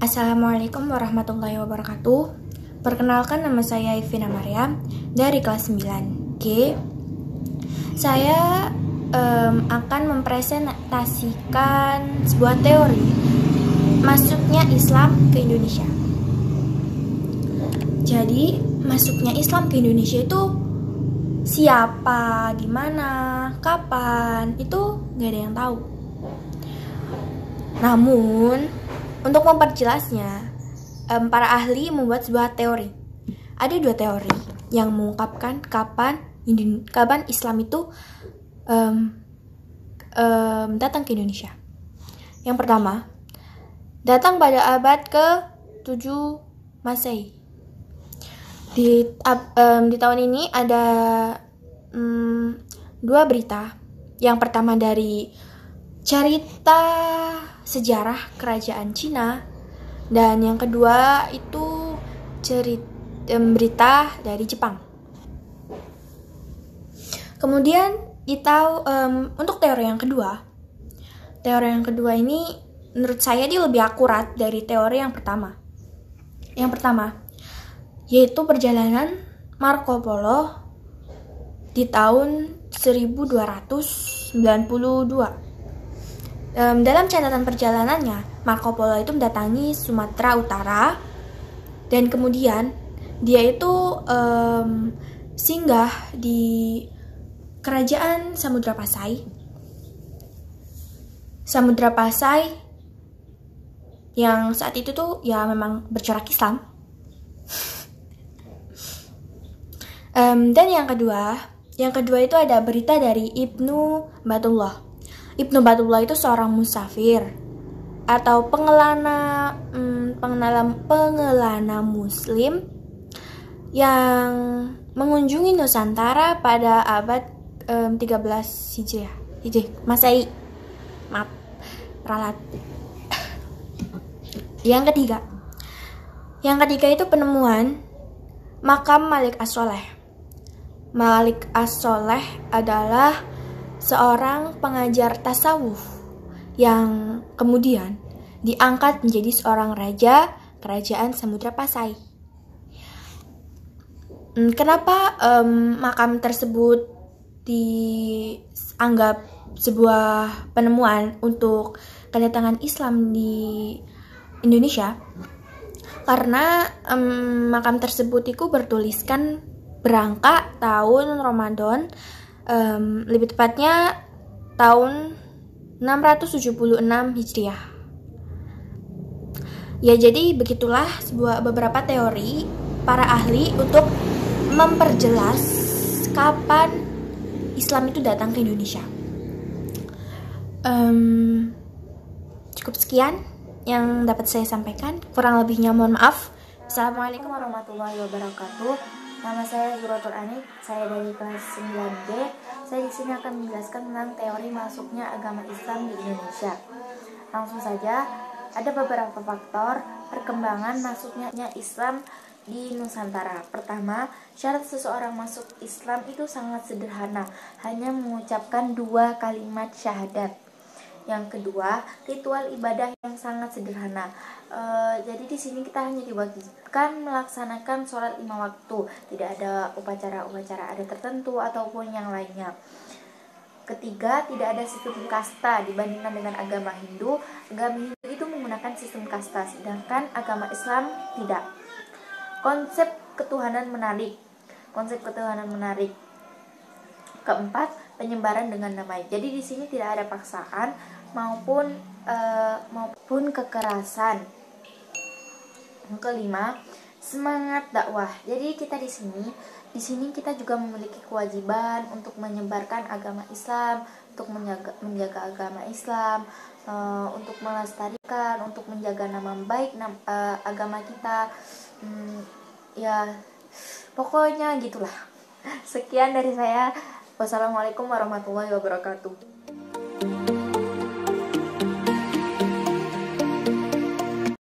Assalamualaikum warahmatullahi wabarakatuh. Perkenalkan, nama saya Ivina Maryam dari kelas 9G. Saya akan mempresentasikan sebuah teori masuknya Islam ke Indonesia. Jadi, masuknya Islam ke Indonesia itu siapa, gimana, kapan, itu nggak ada yang tahu. Namun, untuk memperjelasnya, para ahli membuat sebuah teori. Ada dua teori yang mengungkapkan kapan Islam itu datang ke Indonesia. Yang pertama, datang pada abad ke-7 Masehi. Di tahun ini ada dua berita. Yang pertama dari cerita sejarah kerajaan Cina, dan yang kedua itu berita dari Jepang. Kemudian untuk teori yang kedua ini menurut saya dia lebih akurat dari teori yang pertama. Yang pertama yaitu perjalanan Marco Polo di tahun 1292. Dalam catatan perjalanannya, Marco Polo itu mendatangi Sumatera Utara, dan kemudian dia itu singgah di kerajaan Samudra Pasai yang saat itu tuh ya memang bercorak Islam. Dan yang kedua itu ada berita dari Ibnu Battulah. Ibnu Battulah itu seorang musafir atau pengelana muslim yang mengunjungi Nusantara pada abad 13 Hijriah. Masehi. Maaf, ralat. Yang ketiga itu penemuan makam Malik As-Sholeh. Malik As-Sholeh adalah seorang pengajar tasawuf yang kemudian diangkat menjadi seorang raja kerajaan Samudra Pasai. Kenapa makam tersebut dianggap sebuah penemuan untuk kedatangan Islam di Indonesia? Karena makam tersebut itu bertuliskan berangkat tahun Ramadan, lebih tepatnya tahun 676 Hijriah. Ya, jadi begitulah beberapa teori para ahli untuk memperjelas kapan Islam itu datang ke Indonesia. Cukup sekian yang dapat saya sampaikan. Kurang lebihnya mohon maaf. Assalamualaikum warahmatullahi wabarakatuh. Nama saya Zuratul Anik, saya dari kelas 9D. Saya di sini akan menjelaskan tentang teori masuknya agama Islam di Indonesia. Langsung saja, ada beberapa faktor perkembangan masuknya Islam di Nusantara. Pertama, syarat seseorang masuk Islam itu sangat sederhana, hanya mengucapkan 2 kalimat syahadat. Yang kedua, ritual ibadah yang sangat sederhana. Jadi di sini kita hanya diwajibkan melaksanakan sholat 5 waktu, tidak ada upacara-upacara adat tertentu ataupun yang lainnya. Ketiga, tidak ada sistem kasta dibandingkan dengan agama Hindu. Agama Hindu itu menggunakan sistem kasta, sedangkan agama Islam tidak. Konsep ketuhanan menarik. Keempat, penyebaran dengan damai. Jadi di sini tidak ada paksaan maupun kekerasan. Yang kelima, semangat dakwah. Jadi kita di sini kita juga memiliki kewajiban untuk menyebarkan agama Islam, untuk menjaga agama Islam, untuk melestarikan, untuk menjaga nama baik agama kita. Ya, pokoknya gitulah. Sekian dari saya. Wassalamualaikum warahmatullahi wabarakatuh.